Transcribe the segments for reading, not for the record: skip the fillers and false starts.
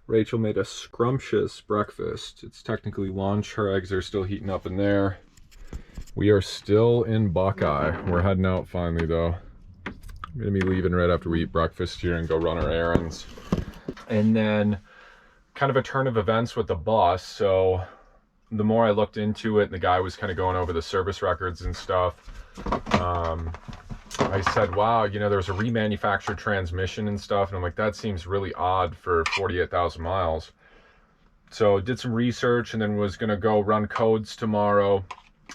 Rachel made a scrumptious breakfast. It's technically lunch. Her eggs are still heating up in there. We are still in Buckeye. We're heading out finally though. I'm gonna be leaving right after we eat breakfast here and go run our errands. And then kind of a turn of events with the bus. So the more I looked into it, and the guy was kind of going over the service records and stuff, I said, wow, you know, there's a remanufactured transmission and stuff. And I'm like, that seems really odd for 48,000 miles. So did some research and then was going to go run codes tomorrow.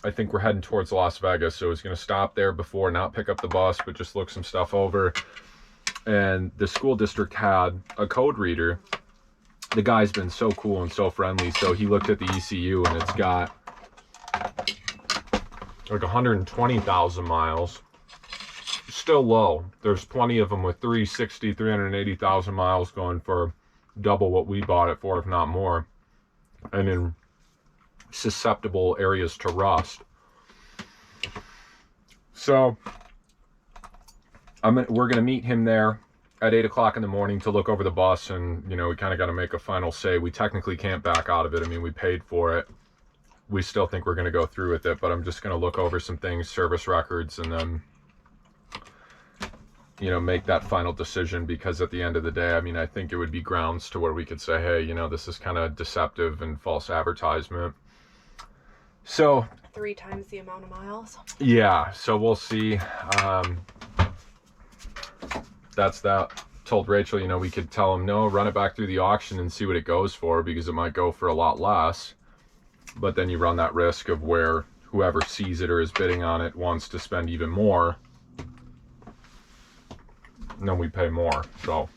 I think we're heading towards Las Vegas. So I was going to stop there before, not pick up the bus, but just look some stuff over. And the school district had a code reader. The guy's been so cool and so friendly. So he looked at the ECU and it's got like 120,000 miles. Still low. There's plenty of them with 360, 380,000 miles going for double what we bought it for, if not more. And in susceptible areas to rust. So we're going to meet him there at 8 o'clock in the morning to look over the bus. And, you know, we kind of got to make a final say. We technically can't back out of it. I mean, we paid for it. We still think we're going to go through with it, but I'm just going to look over some things, service records, and then, you know, make that final decision. Because at the end of the day, I mean, I think it would be grounds to where we could say, hey, you know, this is kind of deceptive and false advertisement. So 3 times the amount of miles. Yeah, so we'll see. That's that. Told Rachel, you know, we could tell him, no, run it back through the auction and see what it goes for, because it might go for a lot less. But then you run that risk of where whoever sees it or is bidding on it wants to spend even more. And then we pay more. So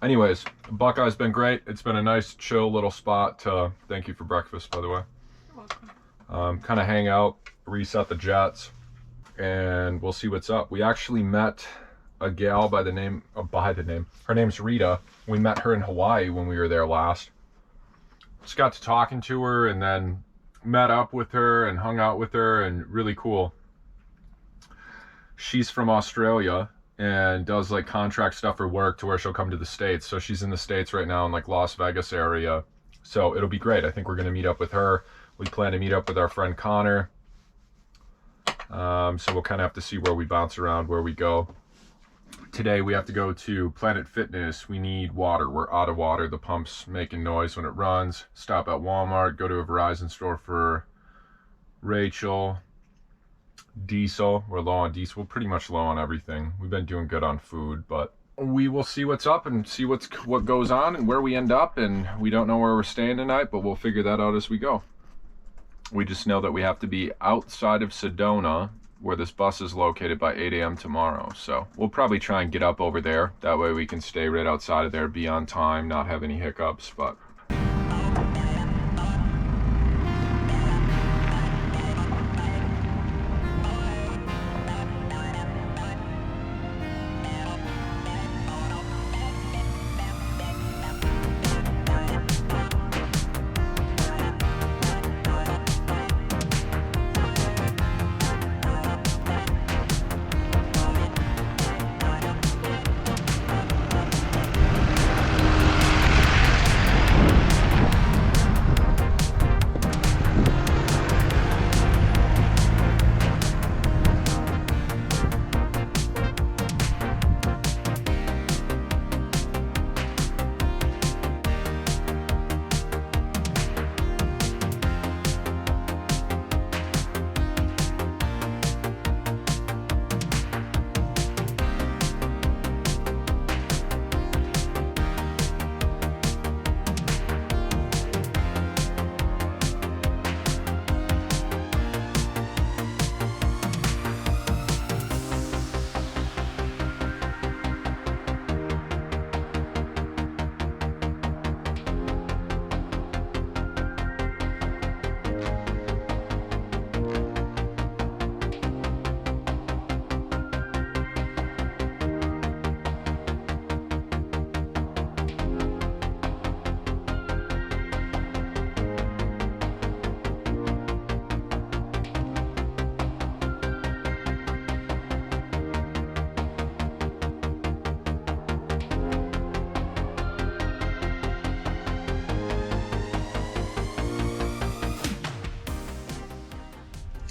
anyways, Buckeye's been great. It's been a nice, chill little spot to, thank you for breakfast, by the way. You're welcome. Kind of hang out, reset the jets, and we'll see what's up. We actually met a gal by the name, her name's Rita. We met her in Hawaii when we were there last. Just got to talking to her and then met up with her and hung out with her, and really cool. She's from Australia and does like contract stuff for work to where she'll come to the States. So she's in the States right now in like Las Vegas area. So it'll be great. I think we're going to meet up with her. We plan to meet up with our friend Connor. So we'll kind of have to see where we bounce around, where we go. Today we have to go to Planet Fitness. We need water. We're out of water. The pump's making noise when it runs. Stop at Walmart, go to a Verizon store for Rachel. Diesel. We're low on diesel. We're pretty much low on everything. We've been doing good on food, but we will see what's up and see what goes on and where we end up. And we don't know where we're staying tonight, but we'll figure that out as we go. We just know that we have to be outside of Sedona, where this bus is located, by 8 a.m. tomorrow. So we'll probably try and get up over there. That way we can stay right outside of there, be on time, not have any hiccups. But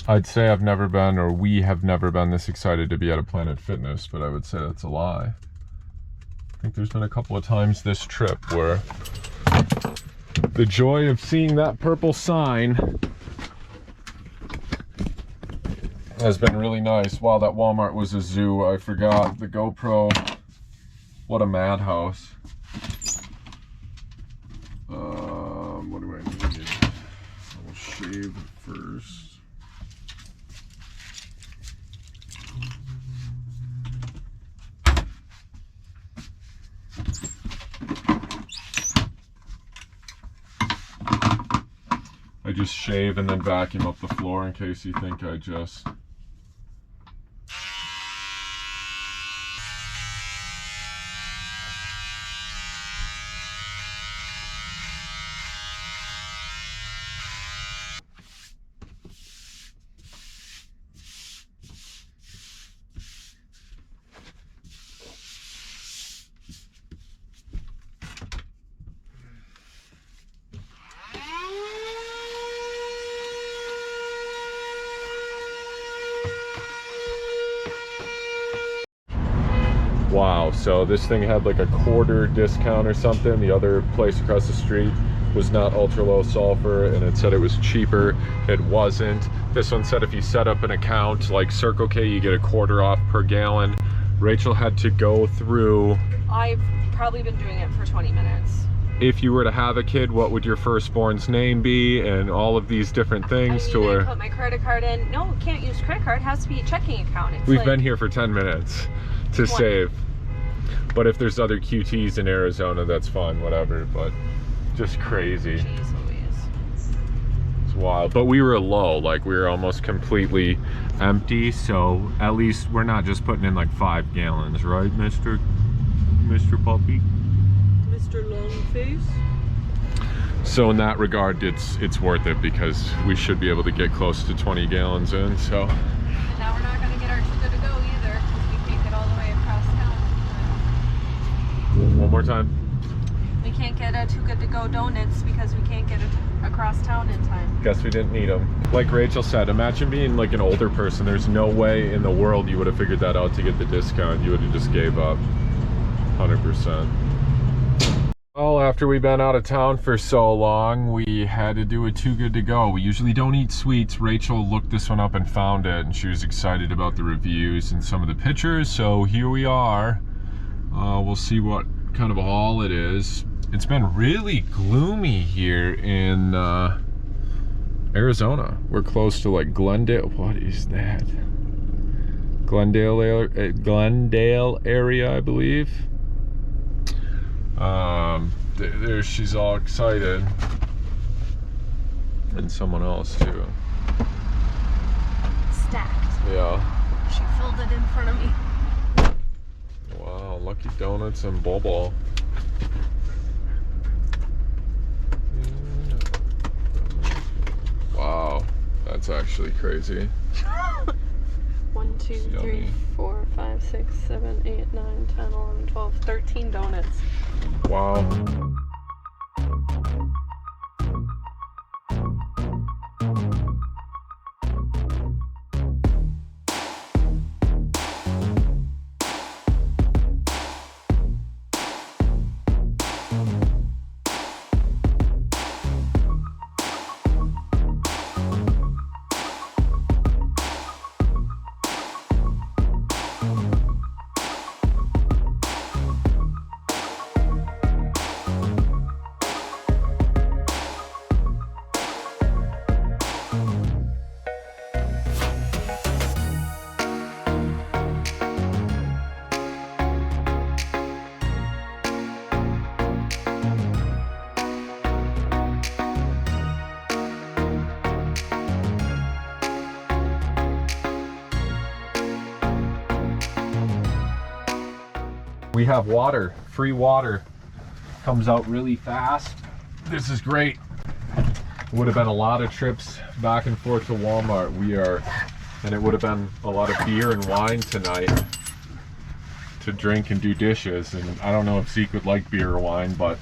I'd say I've never been, or we have never been this excited to be at a Planet Fitness, but I would say that's a lie. I think there's been a couple of times this trip where the joy of seeing that purple sign has been really nice. Wow, that Walmart was a zoo. I forgot the GoPro. What a madhouse. What do I need? I'll shave it first. I just shave and then vacuum up the floor in case you think I just... Wow, so this thing had like a quarter discount or something. The other place across the street was not ultra low sulfur and it said it was cheaper. It wasn't. This one said if you set up an account like Circle K, you get a quarter off per gallon. Rachel had to go through... I've probably been doing it for 20 minutes. If you were to have a kid, what would your firstborn's name be, and all of these different things to where... I put my credit card in. No, can't use credit card. It has to be a checking account. It's We've been here for 10 minutes to 20. save. But if there's other QTs in Arizona, that's fine, whatever. But just crazy. Jeez Louise. It's wild. But we were low, like we were almost completely empty. So at least we're not just putting in like 5 gallons, right, Mr. Puppy? Mr. Longface. So in that regard, it's worth it because we should be able to get close to 20 gallons in. So Now we're not going to get our too good to go either because we can't get all the way across town. one more time. We can't get a too good to go donuts because we can't get it across town in time. Guess we didn't need them. Like Rachel said, imagine being like an older person. There's no way in the world you would have figured that out to get the discount. You would have just gave up 100%. Well, after we've been out of town for so long, we had to do a too good to go. We usually don't eat sweets. Rachel looked this one up and found it, and she was excited about the reviews and some of the pictures. So here we are. We'll see what kind of a haul it is. It's been really gloomy here in Arizona. We're close to like Glendale. What is that? Glendale area, I believe. There she's all excited, and someone else too. Stacked. Yeah. She filled it in front of me. Wow, Lucky Donuts and Bobo. Wow, that's actually crazy. 1, 2, 3, 4, 5, 6, 7, 8, 9, 10, 11, 12, 13 donuts. Wow. We have water, free water. Comes out really fast. This is great. Would have been a lot of trips back and forth to Walmart. And it would have been a lot of beer and wine tonight to drink and do dishes. And I don't know if Zeke would like beer or wine, but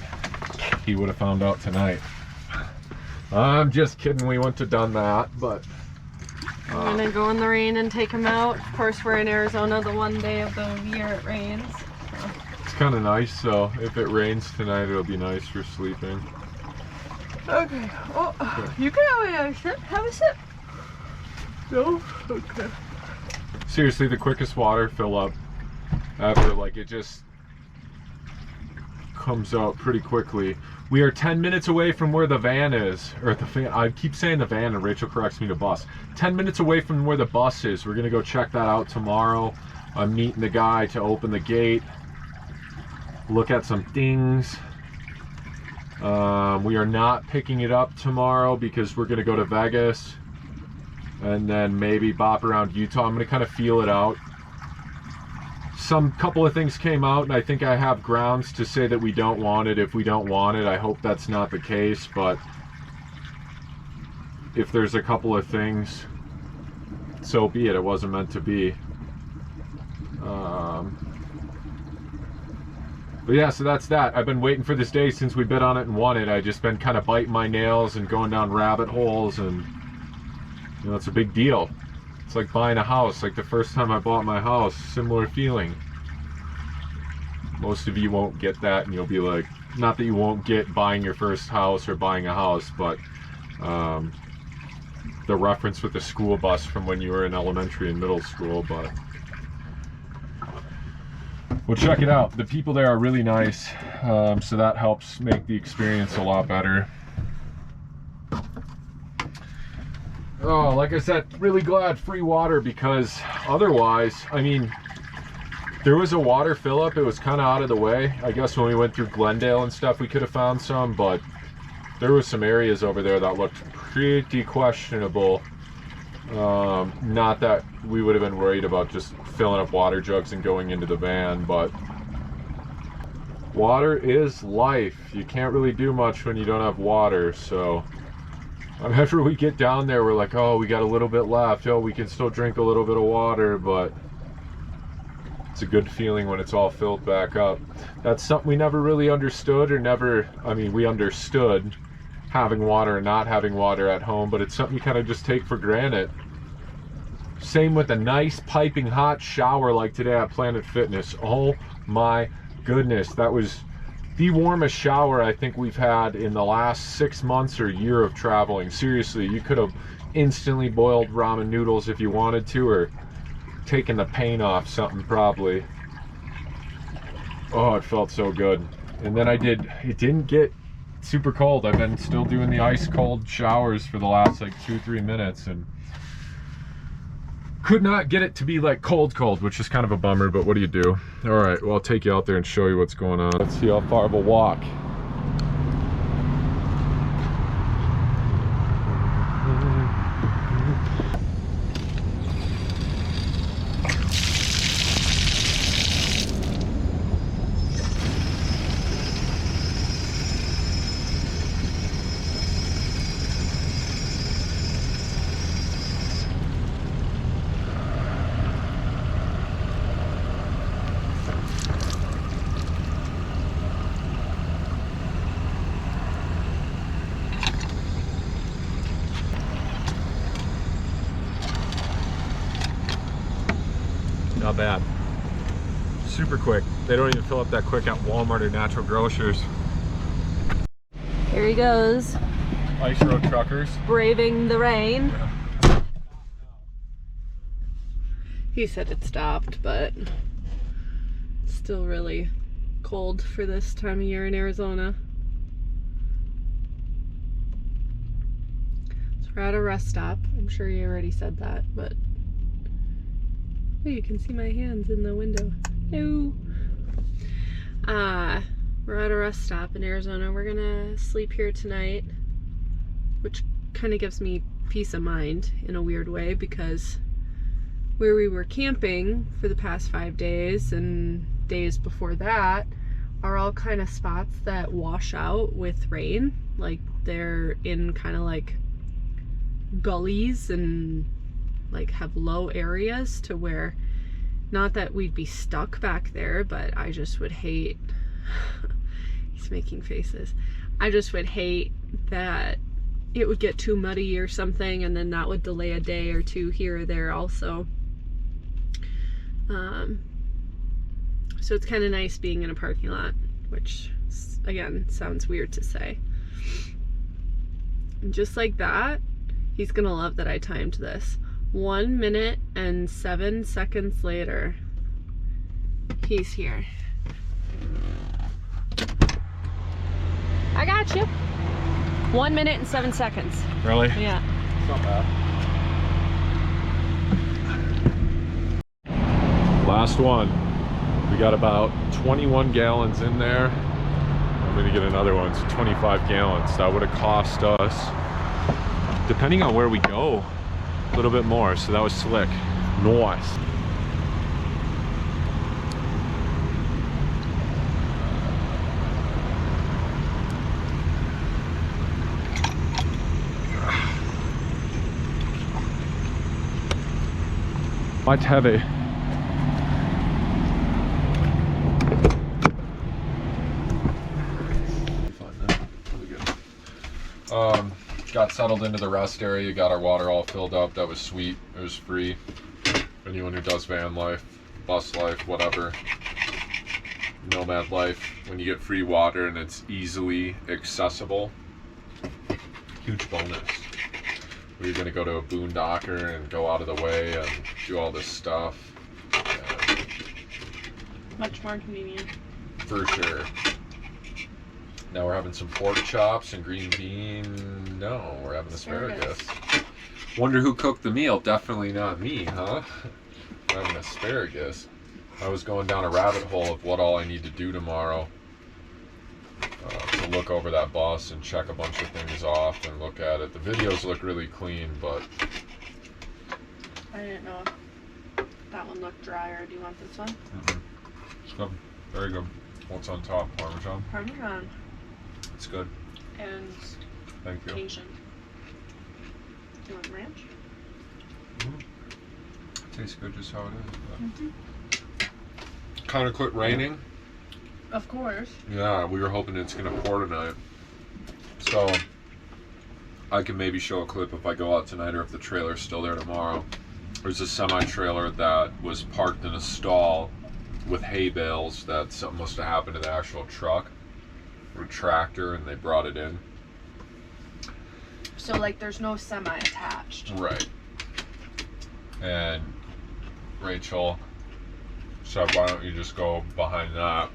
he would have found out tonight. I'm just kidding, we wouldn't have done that, but I'm gonna go in the rain and take him out. Of course, we're in Arizona the one day of the year it rains. So. It's kind of nice, so if it rains tonight, it'll be nice for sleeping. Okay. Oh, okay. You can have a sip. Have a sip. No? Okay. Seriously, the quickest water fill up ever. Like, it just comes out pretty quickly. We are 10 minutes away from where the van is. Or the van. I keep saying the van and Rachel corrects me to bus. 10 minutes away from where the bus is. We're going to go check that out tomorrow. I'm meeting the guy to open the gate. Look at some things. We are not picking it up tomorrow because we're going to go to Vegas. And then maybe bop around Utah. I'm going to kind of feel it out. Some couple of things came out, and I think I have grounds to say that we don't want it. If we don't want it, I hope that's not the case, but if there's a couple of things, so be it. It wasn't meant to be. But yeah, so that's that. I've been waiting for this day since we bid on it and won it. I've just been kind of biting my nails and going down rabbit holes, and you know, it's a big deal. It's like buying a house. Like the first time I bought my house, similar feeling. Most of you won't get that, and you'll be like, not that you won't get buying your first house or buying a house, but the reference with the school bus from when you were in elementary and middle school. But we'll check it out. The people there are really nice, so that helps make the experience a lot better. Oh, like I said, really glad free water, because otherwise, I mean, there was a water fill up. It was kind of out of the way. I guess when we went through Glendale and stuff, we could have found some, but there was some areas over there that looked pretty questionable. Not that we would have been worried about just filling up water jugs and going into the van, but water is life. You can't really do much when you don't have water, so after we get down there, we're like, oh, we got a little bit left. Oh, we can still drink a little bit of water, but it's a good feeling when it's all filled back up. That's something we never really understood, or never, I mean, we understood having water and not having water at home, but it's something you kind of just take for granted. Same with a nice piping hot shower like today at Planet Fitness. Oh my goodness, that was the warmest shower I think we've had in the last 6 months or year of traveling. Seriously, you could have instantly boiled ramen noodles if you wanted to, or taken the paint off something probably. Oh, it felt so good. And then it didn't get super cold. I've been still doing the ice cold showers for the last like 2-3 minutes, and could not get it to be like cold, which is kind of a bummer, but what do you do? All right, well, I'll take you out there and show you what's going on. Let's see how far of a walk. Not bad. Super quick. They don't even fill up that quick at Walmart or Natural Grocers. Here he goes. Ice road truckers. Braving the rain. Yeah. He said it stopped, but it's still really cold for this time of year in Arizona. So we're at a rest stop. I'm sure you already said that, but oh, you can see my hands in the window. Ew. We're at a rest stop in Arizona. We're gonna sleep here tonight, which kind of gives me peace of mind in a weird way, because where we were camping for the past 5 days and days before that are all kind of spots that wash out with rain. Like they're in kind of like gullies and like have low areas to where, not that we'd be stuck back there, but I just would hate he's making faces. I just would hate that it would get too muddy or something, and then that would delay a day or two here or there also. So it's kind of nice being in a parking lot, which again sounds weird to say. And just like that, he's gonna love that I timed this. 1 minute and 7 seconds later, he's here. I got you. 1 minute and 7 seconds. Really? Yeah. It's not bad. Last one. We got about 21 gallons in there. I'm gonna get another one, so 25 gallons. That would have cost us, depending on where we go, a little bit more. So that was slick. Nice. Quite heavy. Got settled into the rest area, got our water all filled up. That was sweet. It was free. Anyone who does van life, bus life, whatever, nomad life, when you get free water and it's easily accessible, huge bonus. We were going to go to a boondocker and go out of the way and do all this stuff. And Much more convenient. for sure. Now we're having some pork chops and green bean. No, we're having asparagus. Wonder who cooked the meal? Definitely not me, huh? We're having asparagus. I was going down a rabbit hole of what all I need to do tomorrow to look over that bus and check a bunch of things off and look at it. The videos look really clean, but I didn't know if that one looked dry, or do you want this one? it's good. Very good. What's on top? Parmesan? Parmesan. It's good. And Thank you. Cajun. Do you want ranch? Tastes good just how it is. Kind of quit raining. Of course. Yeah, we were hoping it's gonna pour tonight. So I can maybe show a clip if I go out tonight or if the trailer's still there tomorrow. There's a semi-trailer that was parked in a stall with hay bales that something must have happened to the actual truck or tractor, and they brought it in. So like there's no semi attached. Right. And Rachel said, why don't you just go behind that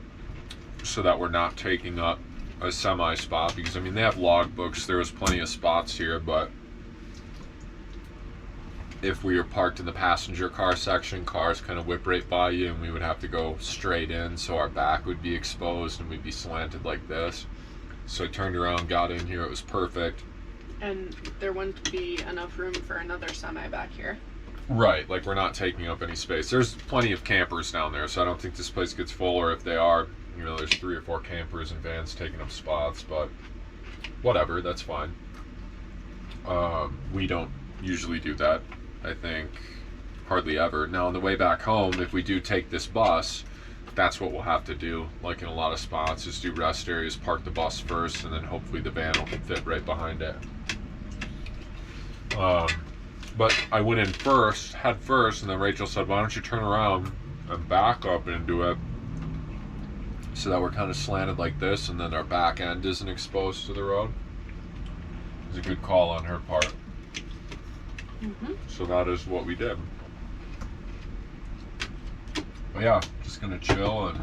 so that we're not taking up a semi spot, because I mean they have log books, there was plenty of spots here, but if we were parked in the passenger car section, cars kind of whip right by you and we would have to go straight in, so our back would be exposed and we'd be slanted like this. So I turned around, got in here, it was perfect. And there wouldn't be enough room for another semi back here. Right, like we're not taking up any space. There's plenty of campers down there, so I don't think this place gets full, or if they are, you know, there's 3 or 4 campers and vans taking up spots, but whatever, that's fine. We don't usually do that, I think, hardly ever. Now on the way back home, if we do take this bus, that's what we'll have to do, like in a lot of spots, is do rest areas, park the bus first, and then hopefully the van will fit right behind it. But I went in head first, and then Rachel said, why don't you turn around and back up into it so that we're kind of slanted like this, and then our back end isn't exposed to the road. It was a good call on her part. So that is what we did. But yeah, just gonna chill and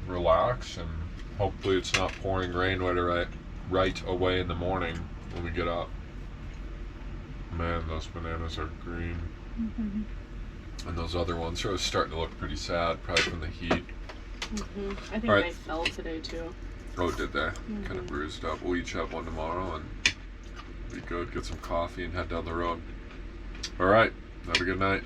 relax, and hopefully it's not pouring rain right away in the morning when we get up. Man, those bananas are green. And those other ones are starting to look pretty sad, probably from the heat. I think they fell today too. Oh, did they? Kind of bruised up. We'll each have one tomorrow and be good. Get some coffee and head down the road. All right. Have a good night.